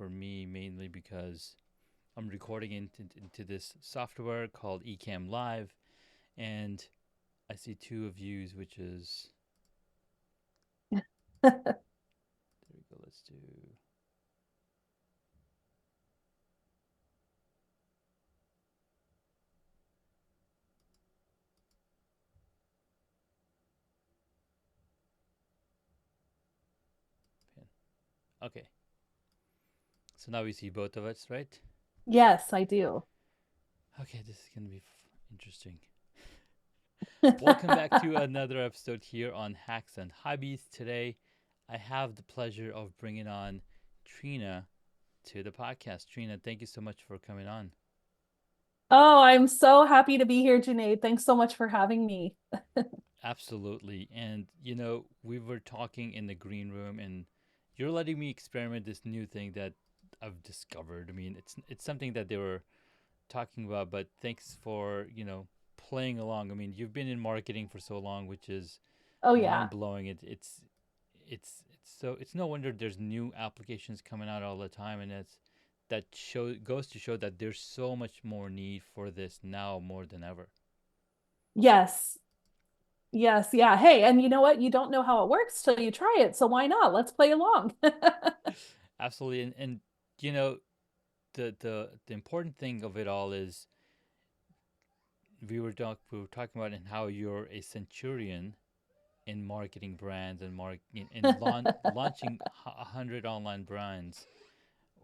for me mainly because I'm recording into this software called Ecamm Live, and I see two of yous, which is there we go. Let's do pin. Okay, so now we see both of us, right? Yes, I do. Okay, this is gonna be interesting. Welcome back to another episode here on Hacks and Hobbies. Today, I have the pleasure of bringing on Trina to the podcast. Trina, thank you so much for coming on. Oh, I'm so happy to be here, Junaid. Thanks so much for having me. Absolutely. And, we were talking in the green room, and you're letting me experiment this new thing that I've discovered. I mean, it's something that they were talking about, but thanks for, playing along. I mean, you've been in marketing for so long, which is Oh, mind yeah. blowing. It's no wonder there's new applications coming out all the time, and that goes to show that there's so much more need for this now more than ever. Yes. Yes. Yeah. Hey, and you know what? You don't know how it works till you try it. So why not? Let's play along. Absolutely, and you know the important thing of it all is we were talking about and how you're a centurion in marketing brands and launching 100 online brands.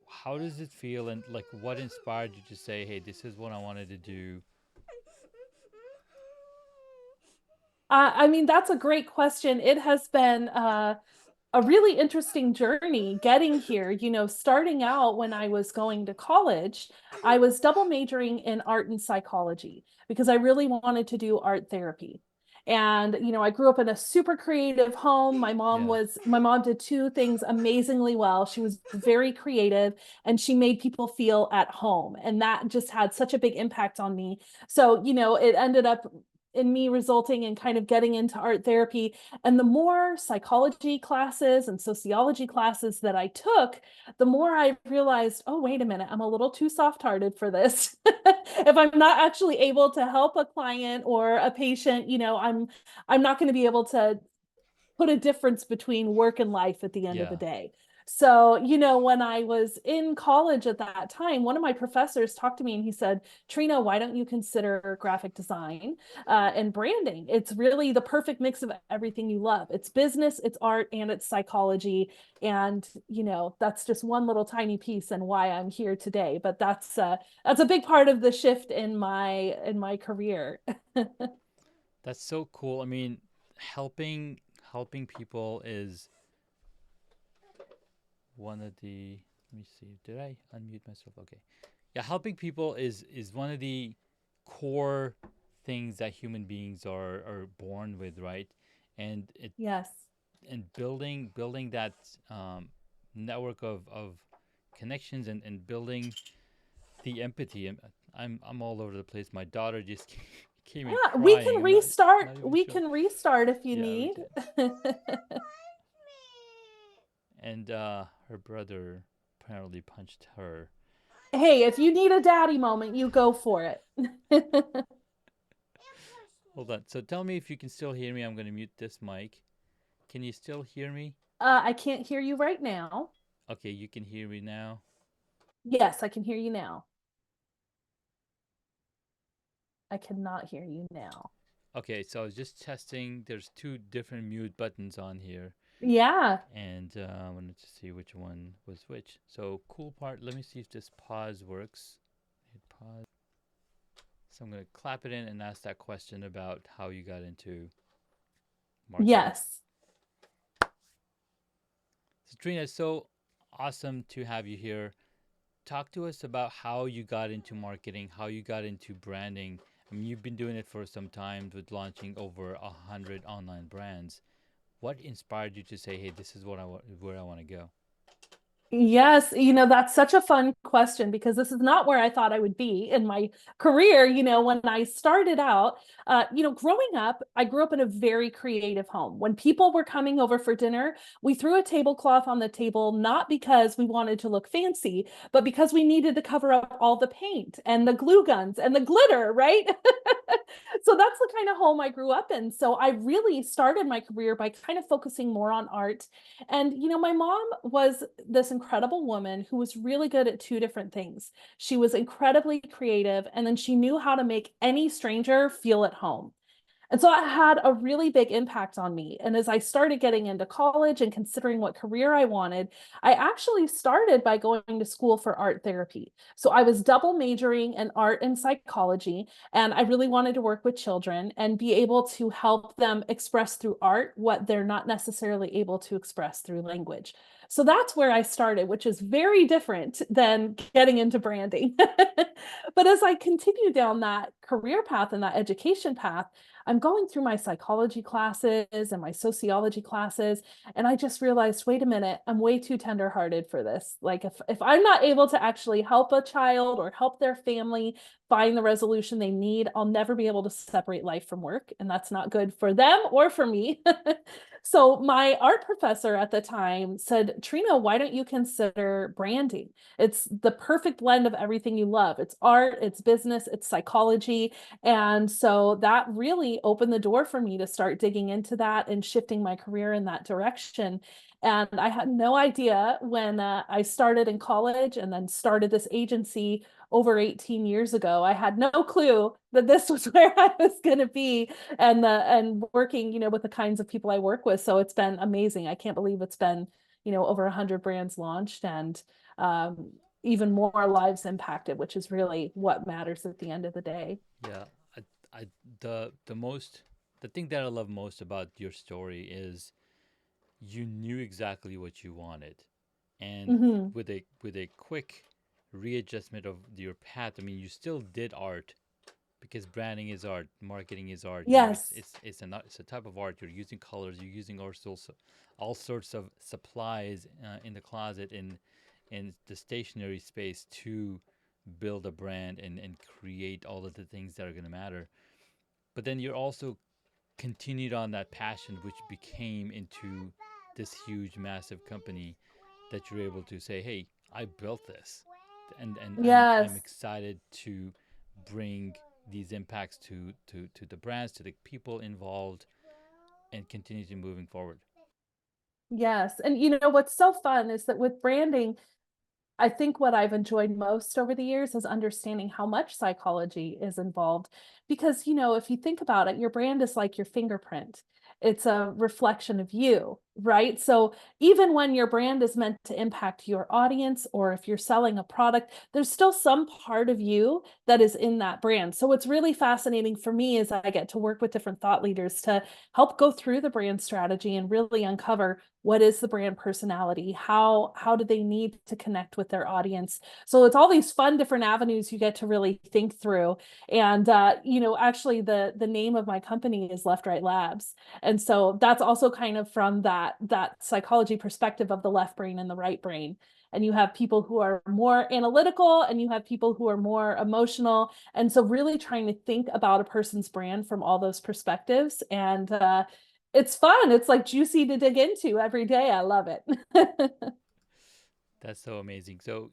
How does it feel, and like what inspired you to say, hey, this is what I wanted to do? I mean, that's a great question. It has been a really interesting journey getting here. Starting out when I was going to college, I was double majoring in art and psychology because I really wanted to do art therapy. And, I grew up in a super creative home. Yeah. My mom did two things amazingly well. She was very creative and she made people feel at home. And that just had such a big impact on me. So, it ended up in me resulting in kind of getting into art therapy, and the more psychology classes and sociology classes that I took, the more I realized, oh, wait a minute, I'm a little too soft hearted for this. If I'm not actually able to help a client or a patient, I'm not going to be able to put a difference between work and life at the end of the Yeah. day. So, when I was in college at that time, one of my professors talked to me and he said, Trina, why don't you consider graphic design and branding? It's really the perfect mix of everything you love. It's business, it's art, and it's psychology. And, that's just one little tiny piece and why I'm here today. But that's a big part of the shift in my career. That's so cool. I mean, helping people is one of the. Let me see. Did I unmute myself? Okay. Yeah, helping people is one of the core things that human beings are born with, right? And it Yes. and building that um, network of connections and building the empathy. I'm all over the place. My daughter just came in Yeah, we crying. can I'm not restart. not even We sure. can restart if you Yeah, we need. can. And her brother apparently punched her. Hey, if you need a daddy moment, you go for it. Hold on. So tell me if you can still hear me. I'm going to mute this mic. Can you still hear me? I can't hear you right now. Okay, you can hear me now. Yes, I can hear you now. I cannot hear you now. Okay, so I was just testing. There's two different mute buttons on here, Yeah. and I wanted to see which one was which. So cool part. Let me see if this pause works. Hit pause. So I'm gonna clap it in and ask that question about how you got into marketing. Yes. So Trina, it's so awesome to have you here. Talk to us about how you got into marketing, how you got into branding. I mean, you've been doing it for some time with launching over 100 online brands. What inspired you to say, "Hey, this is where I want to go"? Yes, that's such a fun question because this is not where I thought I would be in my career. When I started out, growing up, I grew up in a very creative home. When people were coming over for dinner, we threw a tablecloth on the table, not because we wanted to look fancy, but because we needed to cover up all the paint and the glue guns and the glitter, right? So that's the kind of home I grew up in. So I really started my career by kind of focusing more on art. And, my mom was this incredible woman who was really good at two different things. She was incredibly creative, and then she knew how to make any stranger feel at home. And so it had a really big impact on me. And as I started getting into college and considering what career I wanted, I actually started by going to school for art therapy. So I was double majoring in art and psychology, and I really wanted to work with children and be able to help them express through art what they're not necessarily able to express through language. So that's where I started, which is very different than getting into branding. But as I continued down that career path and that education path, I'm going through my psychology classes and my sociology classes, and I just realized, wait a minute, I'm way too tenderhearted for this. Like if I'm not able to actually help a child or help their family find the resolution they need, I'll never be able to separate life from work, and that's not good for them or for me. So my art professor at the time said, Trina, why don't you consider branding? It's the perfect blend of everything you love. It's art, it's business, it's psychology. And so that really opened the door for me to start digging into that and shifting my career in that direction. And I had no idea when I started in college and then started this agency over 18 years ago. I had no clue that this was where I was going to be and working, with the kinds of people I work with. So it's been amazing. I can't believe it's been, over 100 brands launched and um, even more lives impacted, which is really what matters at the end of the day. Yeah, I the thing that I love most about your story is you knew exactly what you wanted, and Hmm. with a quick readjustment of your path. I mean, you still did art because branding is art, marketing is art. You know, Yes. it's a type of art. You're using colors. You're using all sorts of supplies in the closet in the stationary space to build a brand and create all of the things that are going to matter. But then you're also continued on that passion, which became into this huge, massive company that you're able to say, "Hey, I built this, and I'm Yes. excited to bring these impacts to the brands, to the people involved, and continue to moving forward." Yes. And what's so fun is that with branding, I think what I've enjoyed most over the years is understanding how much psychology is involved. Because, if you think about it, your brand is like your fingerprint, it's a reflection of you, right? So even when your brand is meant to impact your audience, or if you're selling a product, there's still some part of you that is in that brand. So what's really fascinating for me is I get to work with different thought leaders to help go through the brand strategy and really uncover what is the brand personality, how do they need to connect with their audience. So it's all these fun different avenues you get to really think through. And actually the name of my company is Left Right Labs, and so that's also kind of from that psychology perspective of the left brain and the right brain. And you have people who are more analytical and you have people who are more emotional, and so really trying to think about a person's brand from all those perspectives. And it's fun. It's like juicy to dig into every day. I love it. That's so amazing. So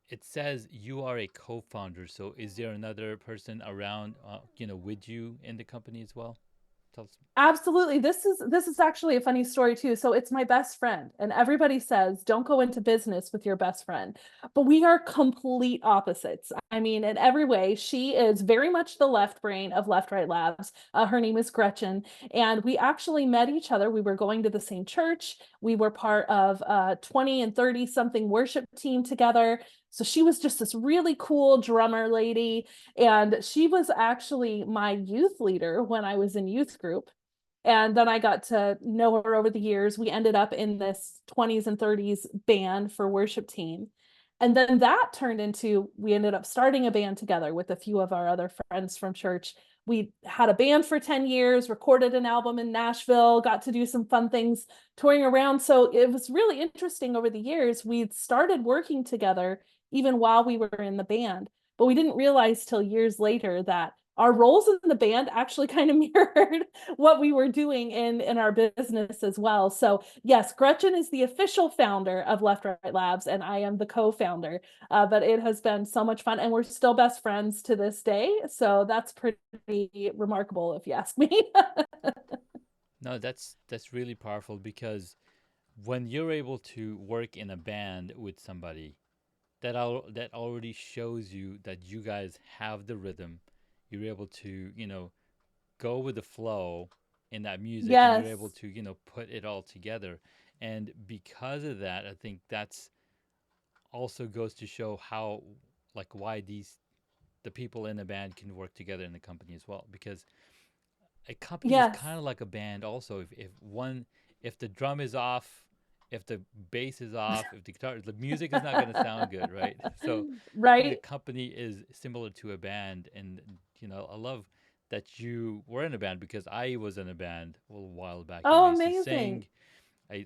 it says you are a co-founder. So is there another person around, with you in the company as well? Tell us. Absolutely. This is actually a funny story too. So it's my best friend, and everybody says don't go into business with your best friend. But we are complete opposites. I mean, in every way, she is very much the left brain of Left Right Labs. Her name is Gretchen, and we actually met each other. We were going to the same church. We were part of a 20 and 30 something worship team together. So she was just this really cool drummer lady, and she was actually my youth leader when I was in youth group. And then I got to know her over the years. We ended up in this 20s and 30s band for worship team. And then that turned into, we ended up starting a band together with a few of our other friends from church. we had a band for 10 years, recorded an album in Nashville, got to do some fun things touring around. So it was really interesting over the years. We'd started working together even while we were in the band, but we didn't realize till years later that our roles in the band actually kind of mirrored what we were doing in our business as well. So yes, Gretchen is the official founder of Left Right Labs, and I am the co-founder. But it has been so much fun, and we're still best friends to this day. So that's pretty remarkable, if you ask me. No, that's really powerful because when you're able to work in a band with somebody, that already shows you that you guys have the rhythm. You're able to, go with the flow in that music, and you're Yes. able to, put it all together. And because of that, I think that's also goes to show how, like, why the people in the band can work together in the company as well, because a company is Yes. kind of like a band also. If the drum is off, if the bass is off, if the guitar, the music is not going to sound good, right? So I think a Right. company is similar to a band. And I love that you were in a band, because I was in a band a little while back. I Oh, used to amazing. sing.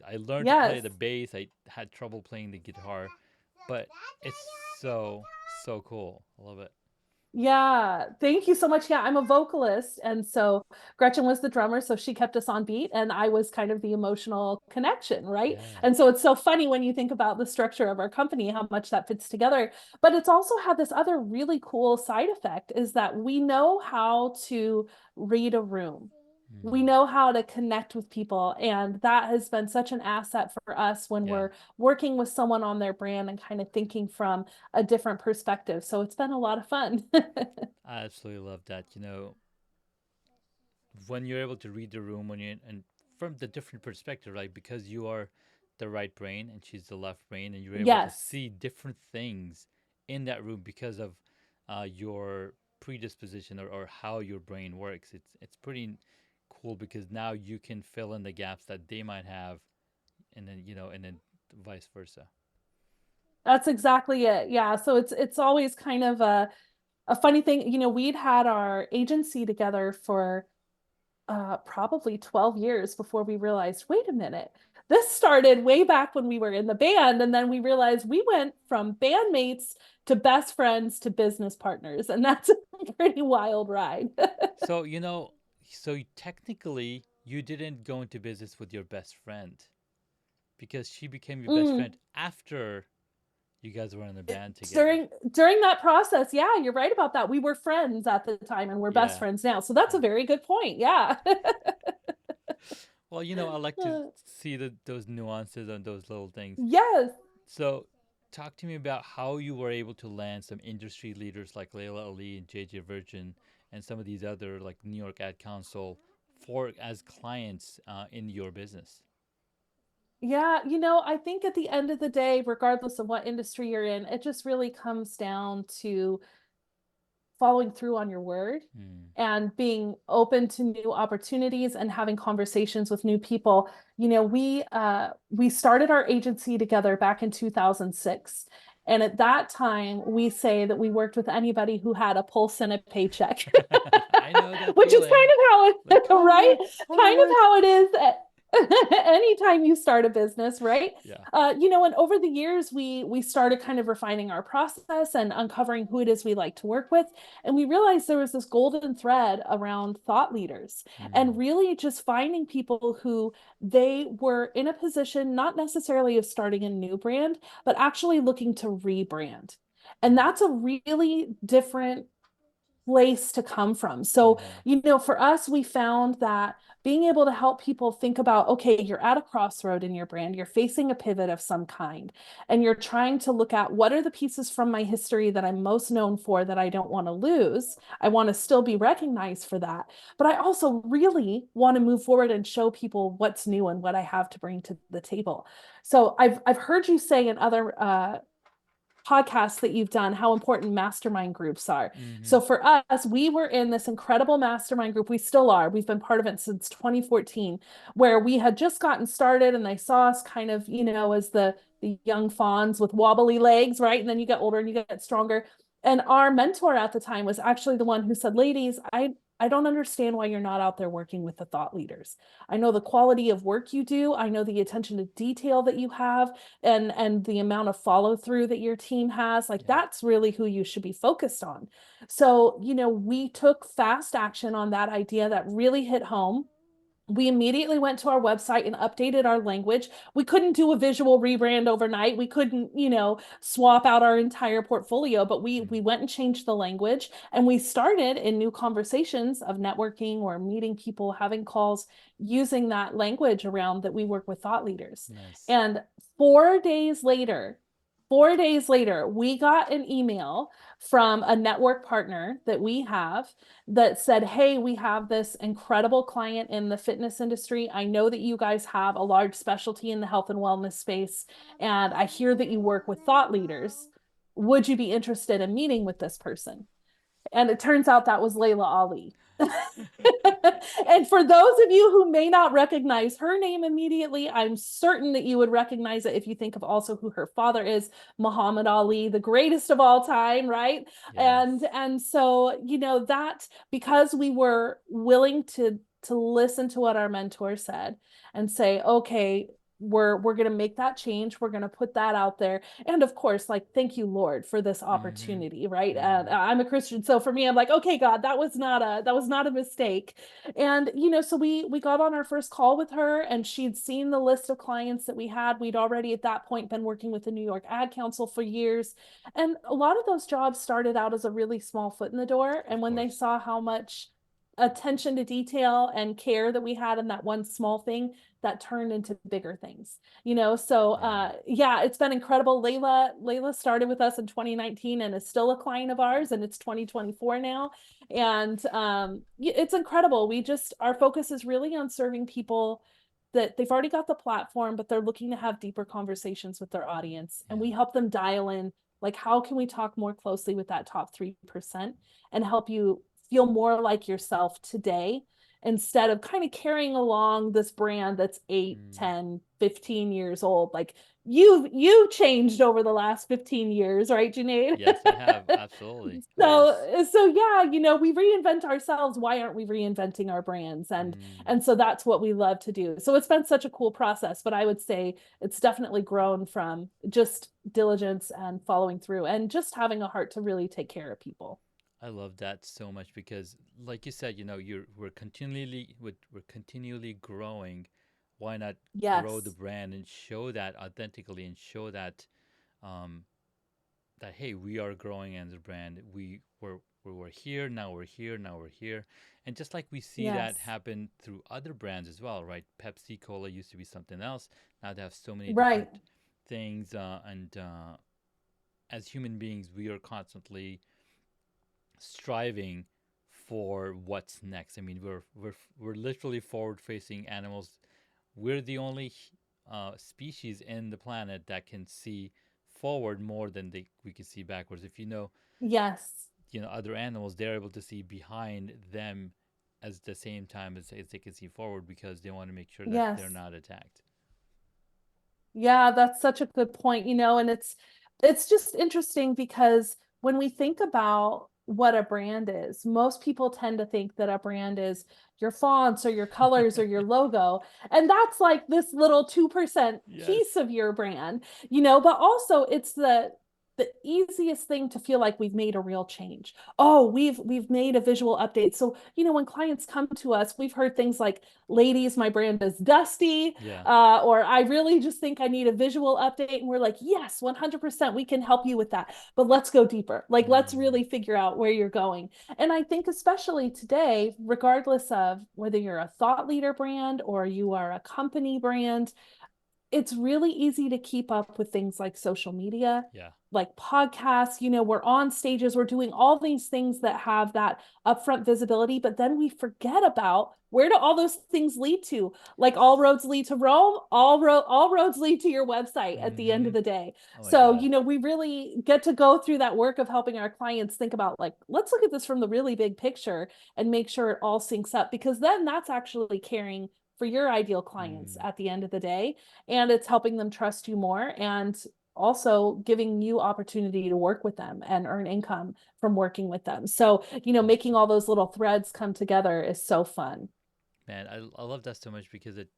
I learned to play Yes. the bass. I had trouble playing the guitar, but it's so cool. I love it. Yeah, thank you so much. Yeah, I'm a vocalist. And so Gretchen was the drummer, so she kept us on beat, and I was kind of the emotional connection, right? Yeah, And so it's so funny when you think about the structure of our company, how much that fits together. But it's also had this other really cool side effect is that we know how to read a room. We mm, know how to connect with people. And that has been such an asset for us when yeah. we're working with someone on their brand and kind of thinking from a different perspective. So it's been a lot of fun. I absolutely love that. When you're able to read the room, when you and from the different perspective, right? Because you are the right brain and she's the left brain, and you're able to Yes, see different things in that room because of your predisposition, or how your brain works. It's pretty cool, because now you can fill in the gaps that they might have, and then vice versa. that's exactly it. Yeah. So it's always kind of a funny thing. We'd had our agency together for probably 12 years before we realized, wait a minute, this started way back when we were in the band. And then we realized we went from bandmates to best friends to business partners. And that's a pretty wild ride. So technically you didn't go into business with your best friend, because she became your best Mm. friend after you guys were in a band together. During that process, yeah, you're right about that. We were friends at the time and we're best Yeah. friends now. So that's a Yeah. very good point. Yeah. Well, I like to see those nuances and those little things. Yes. So, talk to me about how you were able to land some industry leaders like Layla Ali and JJ Virgin and some of these other, like New York Ad Council, for as clients in your business. Yeah, I think at the end of the day, regardless of what industry you're in, it just really comes down to following through on your word Mm. and being open to new opportunities and having conversations with new people. We started our agency together back in 2006. And at that time, we say that we worked with anybody who had a pulse and a paycheck, I know that which is kind feeling. of how Like, it, come right? on, I want to Kind of work. how it is anytime you start a business, right? Yeah. And over the years, we started kind of refining our process and uncovering who it is we like to work with. And we realized there was this golden thread around thought leaders and Mm. really just finding people who they were in a position, not necessarily of starting a new brand, but actually looking to rebrand. And Mm. that's a really different place to come from. So, Mm-hmm. for us, we found that being able to help people think about, okay, you're at a crossroad in your brand, you're facing a pivot of some kind, and you're trying to look at what are the pieces from my history that I'm most known for that I don't want to lose. I want to still be recognized for that. But I also really want to move forward and show people what's new and what I have to bring to the table. So I've heard you say in other podcasts that you've done how important mastermind groups are. Mm-hmm. So for us, we were in this incredible mastermind group. We still are. We've been part of it since 2014, where we had just gotten started and they saw us kind of, as the young fawns with wobbly legs, right? And then you get older and you get stronger. And our mentor at the time was actually the one who said, ladies, I don't understand why you're not out there working with the thought leaders. I know the quality of work you do. I know the attention to detail that you have and the amount of follow through that your team has. Like Yeah. that's really who you should be focused on. So, we took fast action on that idea that really hit home. We immediately went to our website and updated our language. We couldn't do a visual rebrand overnight. We couldn't, swap out our entire portfolio, but we Mm. we went and changed the language and we started in new conversations of networking or meeting people, having calls using that language around that we work with thought leaders. Nice. And 4 days later, 4 days later, we got an email from a network partner that we have that said, hey, we have this incredible client in the fitness industry. I know that you guys have a large specialty in the health and wellness space, and I hear that you work with thought leaders. Would you be interested in meeting with this person? And it turns out that was Layla Ali. And for those of you who may not recognize her name immediately, I'm certain that you would recognize it if you think of also who her father is, Muhammad Ali, the greatest of all time, right? Yes. And so, that because we were willing to listen to what our mentor said and say, okay, we're going to make that change. We're going to put that out there. And of course, like, thank you, Lord, for this Mm-hmm. opportunity, right? And Mm-hmm. I'm a Christian. So for me, I'm like, okay, God, that was not a mistake. And so we got on our first call with her and she'd seen the list of clients that we had. We'd already at that point been working with the New York Ad Council for years. And a lot of those jobs started out as a really small foot in the door. Of And when they course. saw how much attention to detail and care that we had in that one small thing, that turned into bigger things. So Yeah. yeah, it's been incredible. Layla started with us in 2019 and is still a client of ours, and it's 2024 now. And it's incredible. Our focus is really on serving people that they've already got the platform, but they're looking to have deeper conversations with their audience, and Yeah. we help them dial in, like, how can we talk more closely with that top 3% and help you feel more like yourself today, instead of kind of carrying along this brand that's 8, Mm. 10, 15 years old. Like, you changed over the last 15 years, right, Janae? Yes, I have. Absolutely. Yes. So yeah, we reinvent ourselves. Why aren't we reinventing our brands? and Mm. and so that's what we love to do. So it's been such a cool process, but I would say it's definitely grown from just diligence and following through and just having a heart to really take care of people. I love that so much because, like you said, we're continually growing. Why not grow the Yes. brand and show that authentically and show that um, that hey, we are growing as a brand. We were here, now we're here, now we're here, and just like we see that Yes. happen through other brands as well, right? Pepsi Cola used to be something else. Now they have so many Right. different things, and as human beings, we are constantly striving for what's next. I mean, we're literally forward-facing animals. We're the only species in the planet that can see forward more than we can see backwards. If Yes. other animals, they're able to see behind them as the same time as they can see forward because they want to make sure that they're Yes. not attacked. Yeah, that's such a good point, and it's just interesting because when we think about what a brand is, most people tend to think that a brand is your fonts or your colors or your logo. And that's like this little 2% Yes. piece of your brand, but also it's the easiest thing to feel like we've made a real change. Oh, we've made a visual update. So, when clients come to us, we've heard things like, ladies, my brand is dusty, Yeah. or I really just think I need a visual update. And we're like, yes, 100%, we can help you with that. But let's go deeper. Like, let's Mm. really figure out where you're going. And I think, especially today, regardless of whether you're a thought leader brand or you are a company brand, it's really easy to keep up with things like social media, Yeah. like podcasts. We're on stages, we're doing all these things that have that upfront visibility, but then we forget about, where do all those things lead to? Like, all roads lead to Rome, all roads lead to your website at the end Mm-hmm. of the day. Oh my So, God. we really get to go through that work of helping our clients think about, like, let's look at this from the really big picture and make sure it all syncs up, because then that's actually caring for your ideal clients Mm. at the end of the day, and it's helping them trust you more. And also giving you opportunity to work with them and earn income from working with them. So, making Awesome. all those little threads come together is so fun. Man, I love that so much because it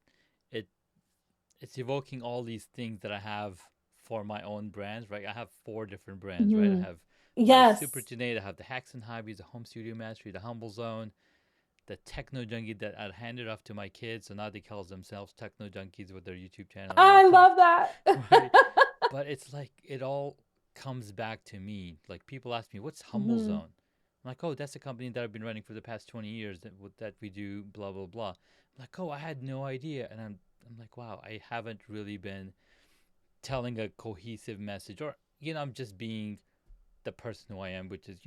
it's evoking all these things that I have for my own brands, right? I have four different brands, right? I Mhm. have my Super Yes. Janae, I have the Hacks and Hobbies, the Home Studio Mastery, the Humble Zone, the Techno Junkie that I handed off to my kids, so now they call themselves Techno Junkies with their YouTube channel and I whatnot, love that. right? But it's like it all comes back to me. Like people ask me, "What's Humble Hmm. Zone?" I'm like, "Oh, that's a company that I've been running for the past 20 years that we do blah blah blah." I'm like, "Oh, I had no idea," and I'm like, "Wow, I haven't really been telling a cohesive message, or I'm just being the person who I am, which is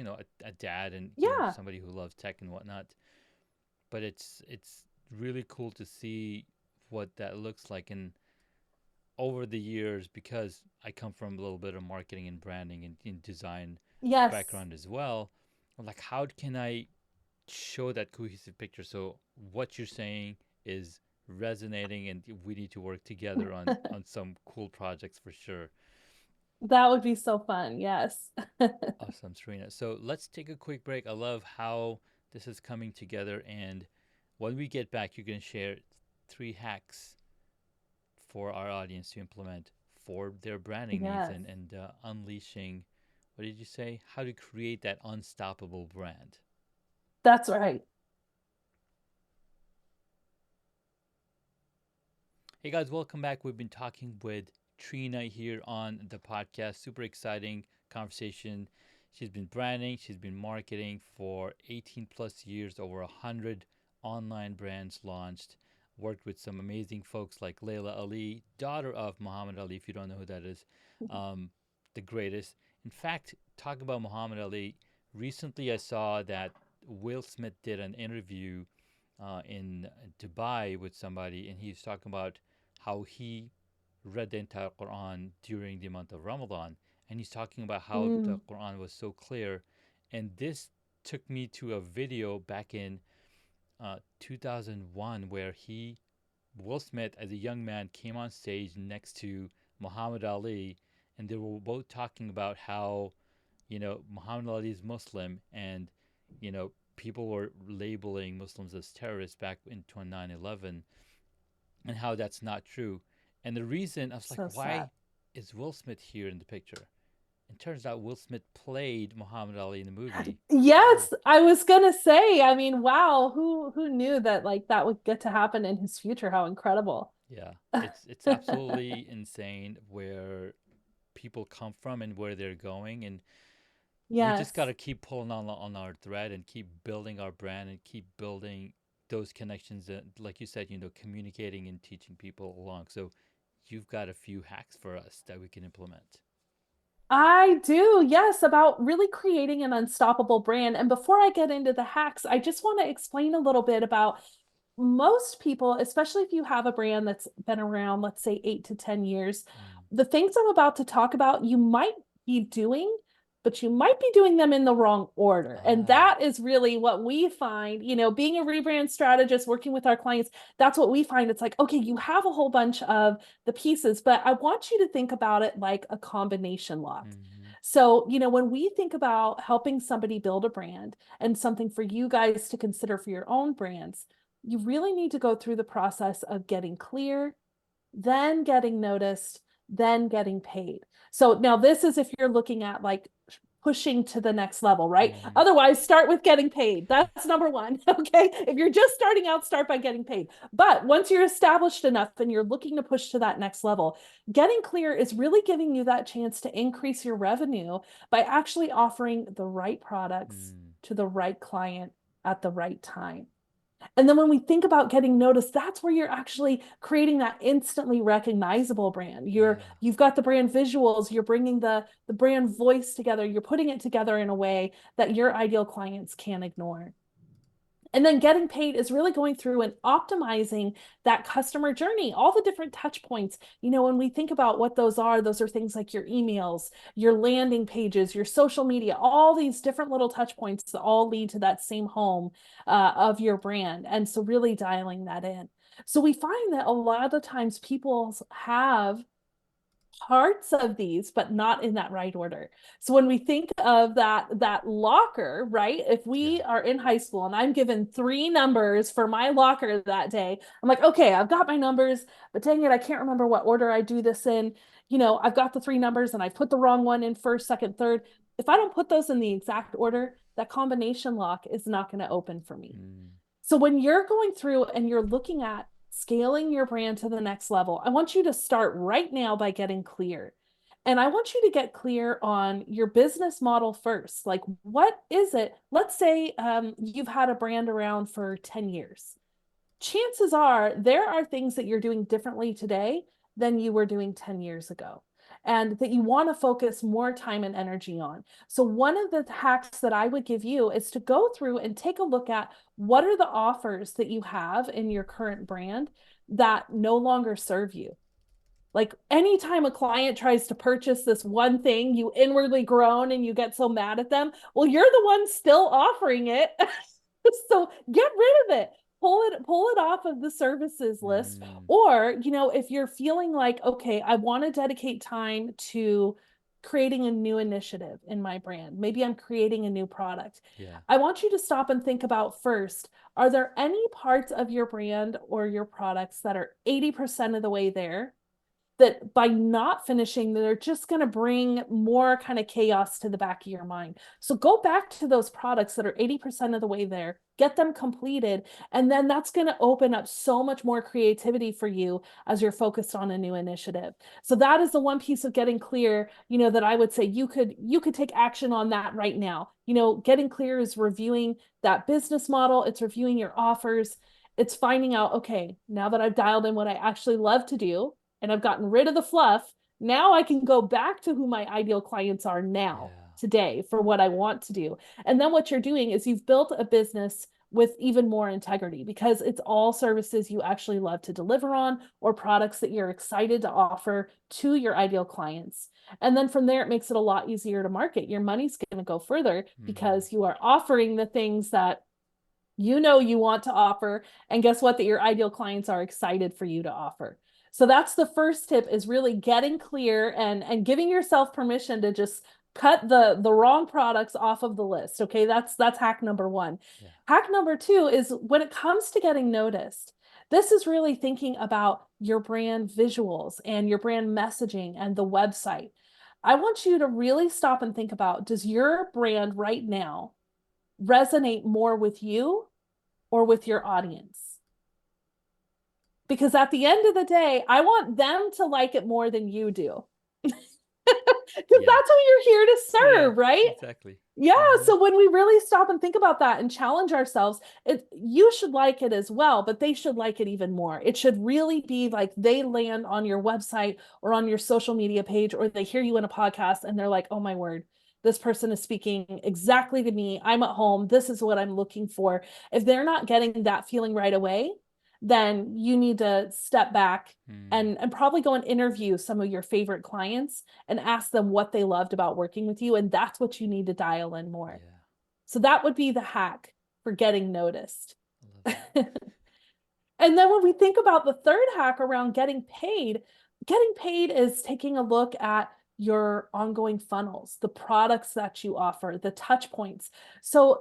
a dad and Yeah. somebody who loves tech and whatnot." But it's really cool to see what that looks like, and over the years, because I come from a little bit of marketing and branding and in design Yes. background as well, I'm like, how can I show that cohesive picture? So what you're saying is resonating, and we need to work together on some cool projects for sure. That would be so fun. Yes. Awesome, Serena. So let's take a quick break. I love how this is coming together, and when we get back, you're going to share 3 hacks for our audience to implement for their branding needs, Yes. and unleashing, what did you say? How to create that unstoppable brand. That's right. Hey guys, welcome back. We've been talking with Trina here on the podcast. Super exciting conversation. She's been branding, she's been marketing for 18 plus years, over 100 online brands launched. Worked with some amazing folks like Layla Ali, daughter of Muhammad Ali, if you don't know who that is, um, the greatest. In fact, talk about Muhammad Ali. Recently, I saw that Will Smith did an interview in Dubai with somebody, and he was talking about how he read the entire Quran during the month of Ramadan. And he's talking about how the Mm. Quran was so clear. And this took me to a video back in 2001 where Will Smith, as a young man, came on stage next to Muhammad Ali, and they were both talking about how, Muhammad Ali is Muslim, and, people were labeling Muslims as terrorists back in 9/11, and how that's not true. And the reason, I was like, So sad. why is Will Smith here in the picture? And turns out Will Smith played Muhammad Ali in the movie. Right. Yes, I was gonna say, I mean, wow, who knew that like that would get to happen in his future? How incredible. Yeah. It's absolutely insane where people come from and where they're going, and we just got Yes. to keep pulling on our thread and keep building our brand and keep building those connections that, like you said, communicating and teaching people along. So you've got a few hacks for us that we can implement. I do, yes, about really creating an unstoppable brand. And before I get into the hacks, I just want to explain a little bit about most people, especially if you have a brand that's been around, let's say 8 to 10 years, Mm. the things I'm about to talk about, you might be doing, but you might be doing them in the wrong order. And Ah. that is really what we find, being a rebrand strategist, working with our clients, that's what we find. It's like, okay, you have a whole bunch of the pieces, but I want you to think about it like a combination lock. Mm-hmm. So, when we think about helping somebody build a brand and something for you guys to consider for your own brands, you really need to go through the process of getting clear, then getting noticed, then getting paid. So now this is if you're looking at like pushing to the next level, right? Mm-hmm. Otherwise, start with getting paid. That's number one. Okay. If you're just starting out, start by getting paid. But once you're established enough and you're looking to push to that next level, getting clear is really giving you that chance to increase your revenue by actually offering the right products Mm. to the right client at the right time. And then when we think about getting noticed, that's where you're actually creating that instantly recognizable brand. Yeah. You've got the brand visuals, you're bringing the brand voice together, you're putting it together in a way that your ideal clients can't ignore. And then getting paid is really going through and optimizing that customer journey, all the different touch points. When we think about what those are things like your emails, your landing pages, your social media, all these different little touch points that all lead to that same home of your brand. And so, really dialing that in. So, we find that a lot of the times people have parts of these, but not in that right order. So when we think of that locker, right? If Yeah. we are in high school and I'm given three numbers for my locker that day, I'm like, okay, I've got my numbers, but dang it, I can't remember what order I do this in. I've got the three numbers and I put the wrong one in first, second, third. If I don't put those in the exact order, that combination lock is not going to open for me. Mm. So when you're going through and you're looking at scaling your brand to the next level, I want you to start right now by getting clear. And I want you to get clear on your business model first. Like, what is it? Let's say you've had a brand around for 10 years. Chances are there are things that you're doing differently today than you were doing 10 years ago, and that you want to focus more time and energy on. So, one of the hacks that I would give you is to go through and take a look at what are the offers that you have in your current brand that no longer serve you. Like anytime a client tries to purchase this one thing, you inwardly groan and you get so mad at them. Well, you're the one still offering it. So get rid of it. Pull it off of the services list. Mm. Or, if you're feeling like, okay, I want to dedicate time to creating a new initiative in my brand. Maybe I'm creating a new product. Yeah. I want you to stop and think about first, are there any parts of your brand or your products that are 80% of the way there, that by not finishing, they're just going to bring more kind of chaos to the back of your mind? So go back to those products that are 80% of the way there, get them completed, and then that's going to open up so much more creativity for you as you're focused on a new initiative. So that is the one piece of getting clear, that I would say you could take action on that right now. Getting clear is reviewing that business model, it's reviewing your offers, it's finding out, okay, now that I've dialed in what I actually love to do, and I've gotten rid of the fluff, now I can go back to who my ideal clients are now, Yeah. today, for what I want to do. And then what you're doing is you've built a business with even more integrity, because it's all services you actually love to deliver on, or products that you're excited to offer to your ideal clients. And then from there, it makes it a lot easier to market. Your money's going to go further Mm-hmm. because you are offering the things that you want to offer, and guess what, that your ideal clients are excited for you to offer. So that's the first tip, is really getting clear and giving yourself permission to just cut the wrong products off of the list. Okay, that's hack number one. Yeah. Hack number two is, when it comes to getting noticed, this is really thinking about your brand visuals and your brand messaging and the website. I want you to really stop and think about, does your brand right now resonate more with you or with your audience? Because at the end of the day, I want them to like it more than you do. Because Yeah. that's who you're here to Yeah. serve, right? Exactly. Yeah. Mm-hmm. So when we really stop and think about that and challenge ourselves, you should like it as well, but they should like it even more. It should really be like they land on your website or on your social media page, or they hear you in a podcast and they're like, oh my word, this person is speaking exactly to me. I'm at home. This is what I'm looking for. If they're not getting that feeling right away, then you need to step back Mm. and probably go and interview some of your favorite clients and ask them what they loved about working with you. And that's what you need to dial in more. Yeah. So that would be the hack for getting noticed. I love that. And then when we think about the third hack around getting paid is taking a look at your ongoing funnels, the products that you offer, the touch points. So,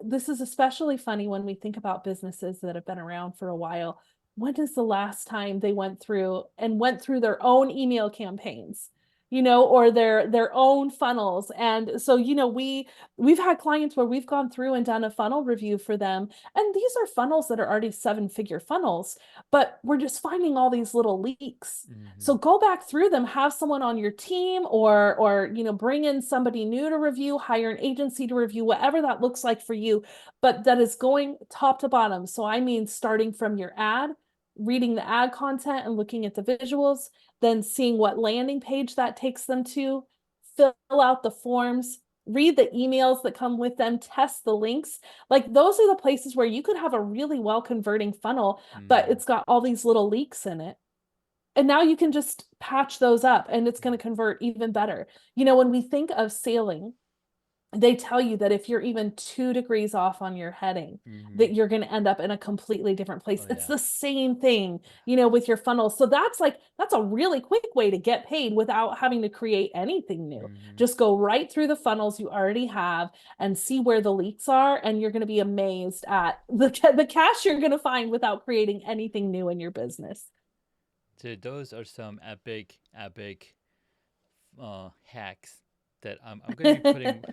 this is especially funny when we think about businesses that have been around for a while. When is the last time they went through their own email campaigns, or their own funnels? And so, we've had clients where we've gone through and done a funnel review for them, and these are funnels that are already seven-figure funnels, but we're just finding all these little leaks. Mm-hmm. So go back through them, have someone on your team, or bring in somebody new to review, hire an agency to review, whatever that looks like for you, but that is going top to bottom. So I mean, starting from your ad, reading the ad content and looking at the visuals, then seeing what landing page that takes them to, fill out the forms, read the emails that come with them, test the links. Like, those are the places where you could have a really well converting funnel, but Mm. it's got all these little leaks in it. And now you can just patch those up and it's Yeah. going to convert even better. When we think of sailing, they tell you that if you're even 2 degrees off on your heading, Mm-hmm. that you're going to end up in a completely different place. Oh It's yeah. the same thing, with your funnels. So that's a really quick way to get paid without having to create anything new. Mm-hmm. Just go right through the funnels you already have and see where the leaks are, and you're going to be amazed at the cash you're going to find without creating anything new in your business. So those are some epic hacks that I'm going to be putting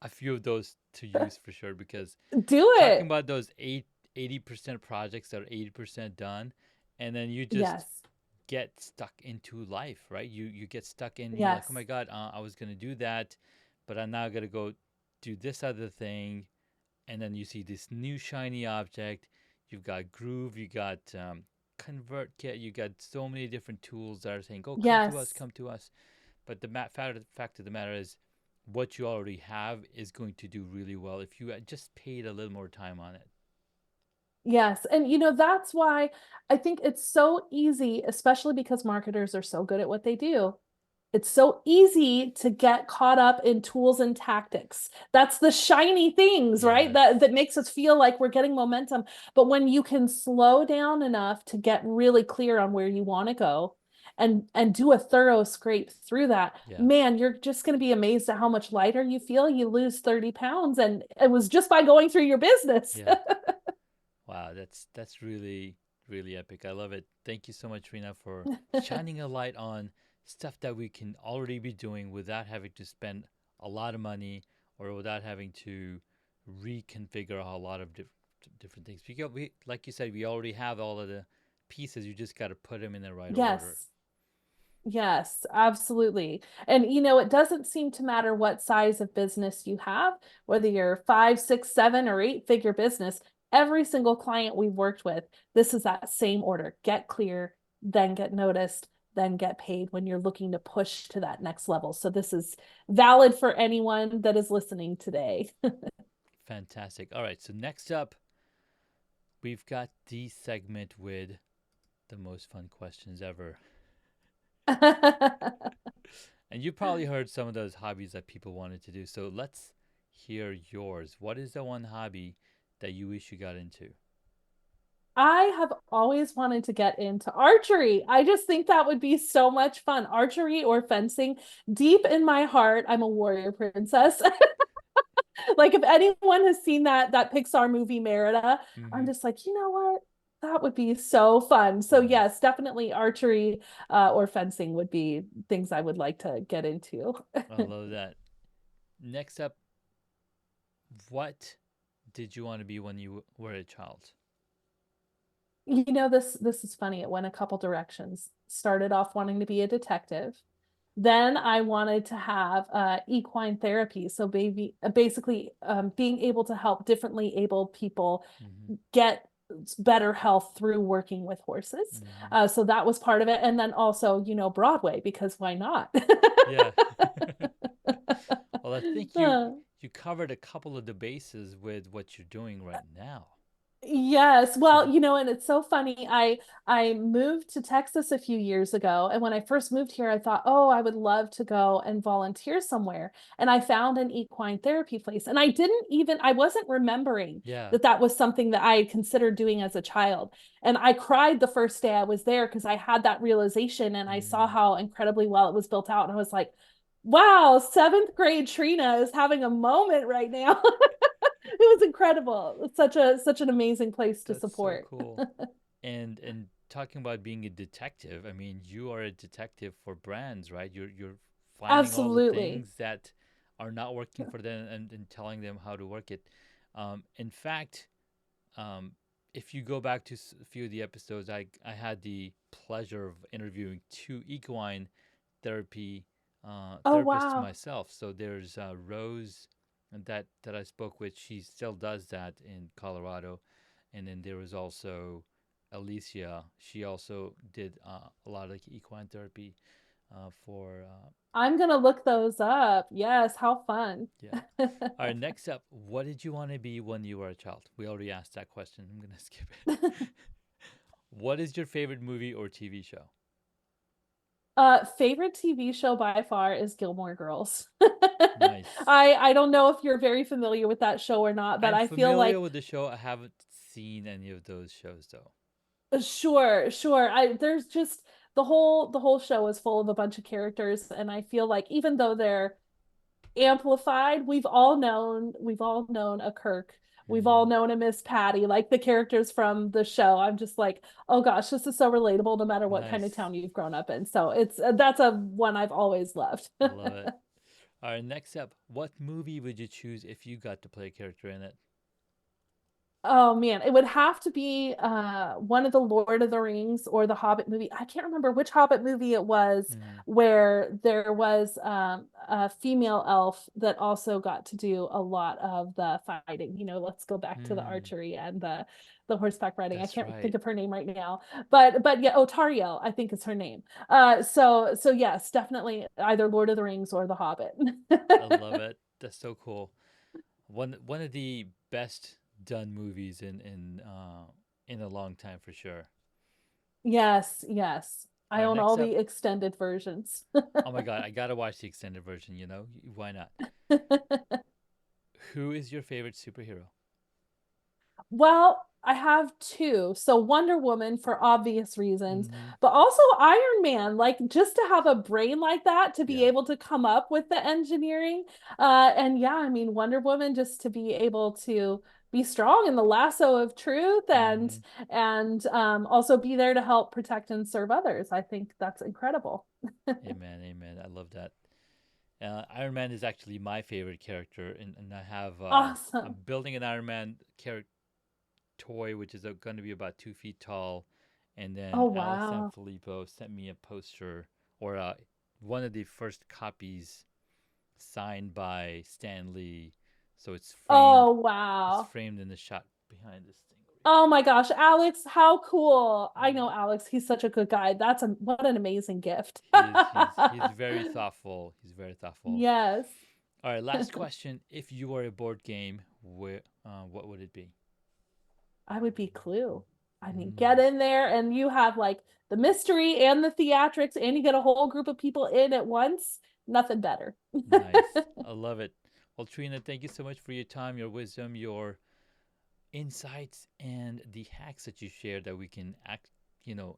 a few of those to use for sure, because Do talking it. about those 80% projects that are 80% done, and then you just Yes. get stuck into life, right? You get stuck in, you're like, oh my Yes. god, I was gonna do that, but I'm now gonna go do this other thing, and then you see this new shiny object. You've got Groove, you got ConvertKit, you got so many different tools that are saying, "Go, Yes. come to us." But the fact of the matter is, what you already have is going to do really well if you just paid a little more time on it. Yes. And that's why I think it's so easy, especially because marketers are so good at what they do. It's so easy to get caught up in tools and tactics. That's the shiny things, right? Yes. That makes us feel like we're getting momentum. But when you can slow down enough to get really clear on where you want to go and do a thorough scrape through that, Yeah. man, you're just going to be amazed at how much lighter you feel. You lose 30 pounds, and it was just by going through your business. Yeah. Wow, that's really epic. I love it. Thank you so much, Rena, for shining a light on stuff that we can already be doing without having to spend a lot of money, or without having to reconfigure a lot of different things. Because we, like you said, we already have all of the pieces. You just got to put them in the right order. Yes. Yes, absolutely. And it doesn't seem to matter what size of business you have, whether you're 5, 6, 7, or 8-figure business. Every single client we've worked with, this is that same order: get clear, then get noticed, then get paid when you're looking to push to that next level. So this is valid for anyone that is listening today. Fantastic. All right, so next up, we've got the segment with the most fun questions ever. And you probably heard some of those hobbies that people wanted to do. So let's hear yours. What is the one hobby that you wish you got into? I have always wanted to get into archery. I just think that would be so much fun. Archery or fencing. Deep in my heart, I'm a warrior princess. Like, if anyone has seen that Pixar movie Merida, I'm Mm-hmm. just like, you know what? That would be so fun. So Nice. yes, definitely archery or fencing would be things I would like to get into. I love that. Next up, what did you want to be when you were a child? This is funny. It went a couple directions. Started off wanting to be a detective. Then I wanted to have equine therapy. So basically being able to help differently able people Mm-hmm. get better health through working with horses. Mm-hmm. So that was part of it. And then also, Broadway, because why not? Yeah. Well, I think you covered a couple of the bases with what you're doing right now. Yes. So Well, and it's so funny. I moved to Texas a few years ago, and when I first moved here, I thought, "Oh, I would love to go and volunteer somewhere." And I found an equine therapy place, and I wasn't remembering yeah. that was something that I had considered doing as a child. And I cried the first day I was there because I had that realization and I saw Mm, how incredibly well it was built out, and I was like, "Wow, seventh grade Trina is having a moment right now." It was incredible. It's such an amazing place to that's so support. cool. And talking about being a detective, I mean, you are a detective for brands, right? You're finding all the Absolutely. things that are not working for them, and telling them how to work it. In fact, um, if you go back to a few of the episodes, I had the pleasure of interviewing two equine therapy Oh, therapists wow. myself. So there's Rose that I spoke with. She still does that in Colorado, and then there was also Alicia. She also did a lot of like equine therapy for I'm gonna look those up. Yes, how fun. yeah. All right, next up, what did you want to be when you were a child? We already asked that question. I'm gonna skip it. What is your favorite movie or TV show? Favorite TV show by far is Gilmore Girls. Nice. I don't know if you're very familiar with that show or not, but I'm I feel familiar like with the show. I haven't seen any of those shows though. sure, sure. I there's just the whole show is full of a bunch of characters, and I feel like even though they're amplified, we've all known a Kirk. We've all Mm, known a Miss Patty, like the characters from the show. I'm just like, oh gosh, this is so relatable no matter what kind of nice. town you've grown up in. So it's that's a one I've always loved. I love it. All right, next up, what movie would you choose if you got to play a character in it? Oh man, it would have to be one of the Lord of the Rings or the Hobbit movie. I can't remember which Hobbit movie it was Mm, where there was a female elf that also got to do a lot of the fighting. Let's go back to the mm, archery and the horseback riding. I that's can't right. think of her name right now. But yeah, Otariel, I think is her name. So yes, definitely either Lord of the Rings or the Hobbit. I love it. That's so cool. One of the best done movies in a long time for sure. Yes, yes. All I right, own next all up. the extended versions. Oh my god, I gotta watch the extended version. Why not? Who is your favorite superhero? Well, I have two. So Wonder Woman for obvious reasons, Mm-hmm. but also Iron Man, like just to have a brain like that to be Yeah. able to come up with the engineering. And yeah, I mean Wonder Woman just to be able to be strong in the lasso of truth and Mm-hmm. also be there to help protect and serve others. I think that's incredible. Amen. Amen. I love that. Iron Man is actually my favorite character, and I have I'm Awesome. building an Iron Man character toy, which is going to be about 2 feet tall. And Oh then Alex wow. Sanfilippo sent me a poster or one of the first copies signed by Stan Lee. So it's framed. Oh It's wow. framed in the shot behind this thing over Oh my gosh, Alex, how cool. here. I know Alex. He's such a good guy. What an amazing gift. He's very thoughtful. He's very thoughtful. Yes. All right, last question. If you were a board game, what would it be? I would be Clue. I mean, Mm, get in there and you have like the mystery and the theatrics, and you get a whole group of people in at once. Nothing better. nice. I love it. Well, Trina, thank you so much for your time, your wisdom, your insights, and the hacks that you shared that we can you know,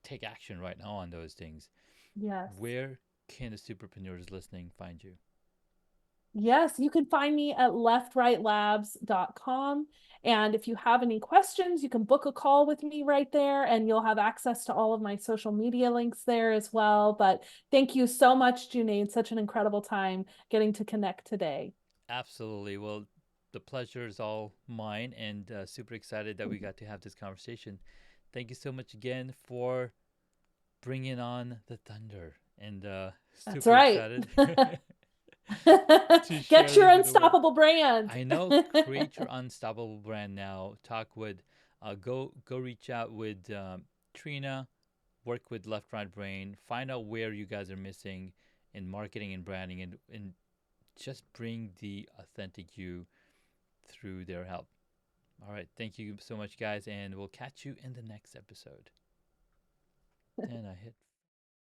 take action right now on those things. Yes. Where can the superpreneurs listening find you? Yes, you can find me at leftrightlabs.com. And if you have any questions, you can book a call with me right there, and you'll have access to all of my social media links there as well. But thank you so much, Junaid. Such an incredible time getting to connect today. Absolutely. Well, the pleasure is all mine, and super excited that we got to have this conversation. Thank you so much again for bringing on the thunder, and That's super right. excited to share Get your this with the world. unstoppable brand. I know, create your unstoppable brand now. Talk with, go reach out with Trina, work with Left Right Brain, find out where you guys are missing in marketing and branding, and just bring the authentic you through their help. All right, thank you so much, guys, and we'll catch you in the next episode. And I hit